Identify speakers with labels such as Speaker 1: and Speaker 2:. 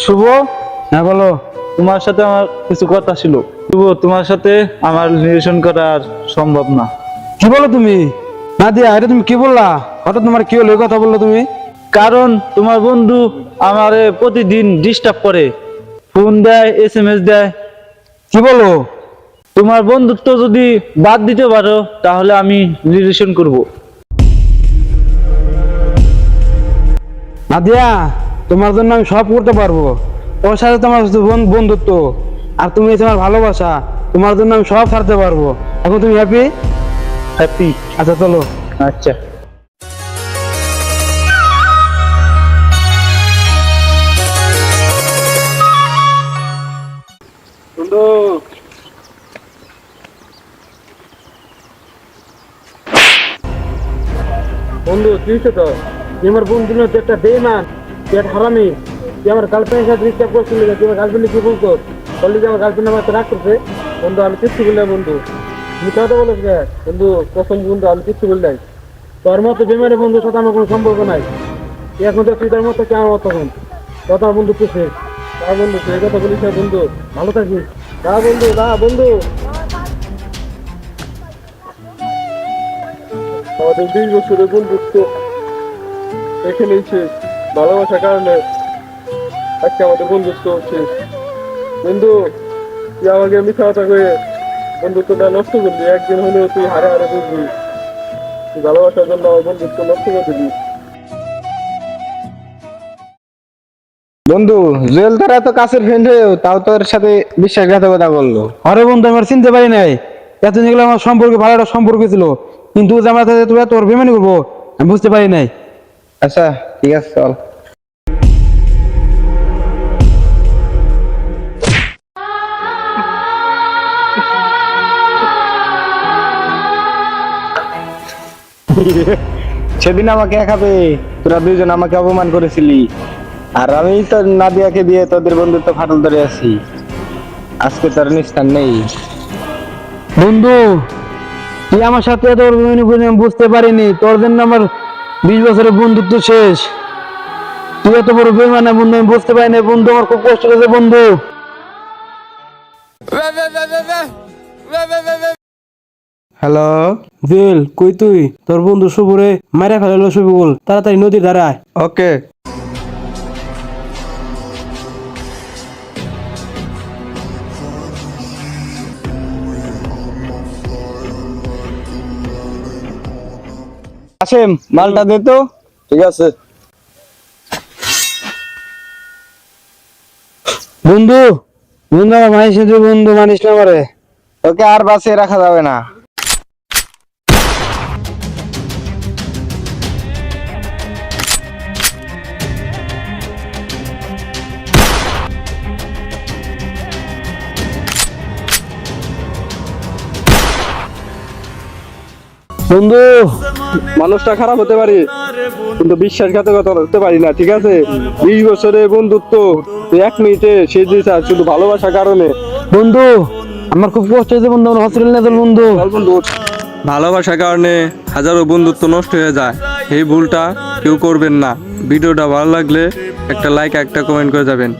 Speaker 1: শুভ, হ্যাঁ বলো। তোমার সাথে আমার কিছু কথা ছিল। শুভ, তোমার সাথে আমার রিলেশন করা আর সম্ভব না।
Speaker 2: কি বলো তুমি? নাদিয়া, এটা তুমি কি বললা? হঠাৎ তোমার কি হলো, এই কথা বললো তুমি?
Speaker 1: কারণ তোমার বন্ধু আমারে প্রতিদিন ডিস্টার্ব করে, ফোন দেয়, SMS দেয়।
Speaker 2: কি বলো?
Speaker 1: তোমার বন্ধুত্ব যদি বাদ দিতে পারো তাহলে আমি রিলেশন করব।
Speaker 2: নাদিয়া, তোমার জন্য আমি সব করতে পারবো। ওর সাথে তোমার শুধু বন্ধুত্ব, আর তুমি তোমার ভালোবাসা, তোমার জন্য আমি সব ছাড়তে পারবো। এখন তুমি হ্যাপি?
Speaker 1: হ্যাপি।
Speaker 2: আচ্ছা চলো।
Speaker 1: আচ্ছা।
Speaker 2: বন্ধু, বন্ধু কি হচ্ছে তো? তুই আমার বন্ধু না, তুই একটা বেইমান, তুই একটা হারামি। তুই আমার গার্লফ্রেন্ডের সাথে ডিস্টার্ব করছিলি, তুই আমার গার্লফ্রেন্ড কি বলতো? বললি যে আমার গার্লফ্রেন্ড আমার রাগ করছে। বন্ধু আমি কিচ্ছু বললাম বন্ধু, তুমি কথা বলো বন্ধু, কখন বন্ধু আমি কিচ্ছু বললাই। তোর মতো বেমানের বন্ধুর সাথে আমার কোনো সম্পর্ক নাই। তুই এখন তো তুই তার মতো কে আমার মতো হন। কথা বন্ধু তুই শেষ। তা বন্ধু তুই এই কথা বলিস না বন্ধু, ভালো থাকিস। দা বন্ধু, দা বন্ধু। আমাদের 20 বছরের বন্ধুত্ব এখানেই শেষ। ভালোবাসার কারণে আজকে আমাদের বন্ধুত্ব শেষ। বন্ধু, তুই আমাকে মিথ্যা কথা কয়ে বন্ধুত্বটা নষ্ট করলি। একদিন হলেও তুই হারে হারে বুঝবি, তুই ভালোবাসার জন্য আমার বন্ধুত্ব নষ্ট করে দিবি।
Speaker 3: বন্ধু, জুয়েল তোর এত কাছের ফ্রেন্ড হয়েও তাও তোর সাথে বিশ্বাসঘাতকতা করলো।
Speaker 2: আরে বন্ধু, আমার চিনতে পারি নাই। এতদিন যেগুলো আমার সম্পর্কে ভালো একটা সম্পর্ক ছিল, কিন্তু যে আমার সাথে তোর বেমানি করবো আমি বুঝতে পারি নাই।
Speaker 3: আচ্ছা ঠিক আছে, চল। সেদিন আমাকে একাবে তোরা দুইজন আমাকে অপমান করেছিলি, আর আমি তো নাদিয়াকে দিয়ে তোদের বন্ধুত্ব ফাটল ধরে আছি। আজকে তোর নিস্তার নেই।
Speaker 2: বন্ধু, তুই আমার সাথে এত বেমানি করে আমি বুঝতে পারিনি। তোর জন্য আমার 20 বছরের বন্ধুত্ব শেষ। তুই এত বড় বেমানা বন্ধু আমি বুঝতে পারি না। বন্ধু, আমার খুব কষ্ট হয়েছে বন্ধু।
Speaker 3: হ্যালো
Speaker 2: জুয়েল, কই তুই? তোর বন্ধু শুভরে মারা ফেলালো। শুভল, তাড়াতাড়ি নদীর ধারে আয়।
Speaker 3: ওকে। আসেম, মালটা দে তো।
Speaker 1: ঠিক আছে।
Speaker 2: বন্ধু, বন্ধু আমার মানিস না, তুই বন্ধু মানিস না আমারে।
Speaker 3: ওকে আর বাঁচিয়ে রাখা যাবে না।
Speaker 2: বন্ধু,
Speaker 3: মানুষটা খারাপ হতে পারে, কিন্তু বিশ্বাসঘাতকতা করতে পারি না, ঠিক আছে? 20 বছরের বন্ধুত্ব তুই 1 মিনিটে শেষ দিয়েছ শুধু ভালোবাসার কারণে।
Speaker 2: বন্ধু আমার খুব কষ্ট হয়েছে বন্ধু। আমার হসপিটাল নিয়ে চল বন্ধু।
Speaker 3: বন্ধু, ভালোবাসার কারণে হাজারো বন্ধুত্ব নষ্ট হয়ে যায়। এই ভুলটা কেউ করবেন না। ভিডিওটা ভালো লাগলে একটা লাইক, একটা কমেন্ট করে যাবেন।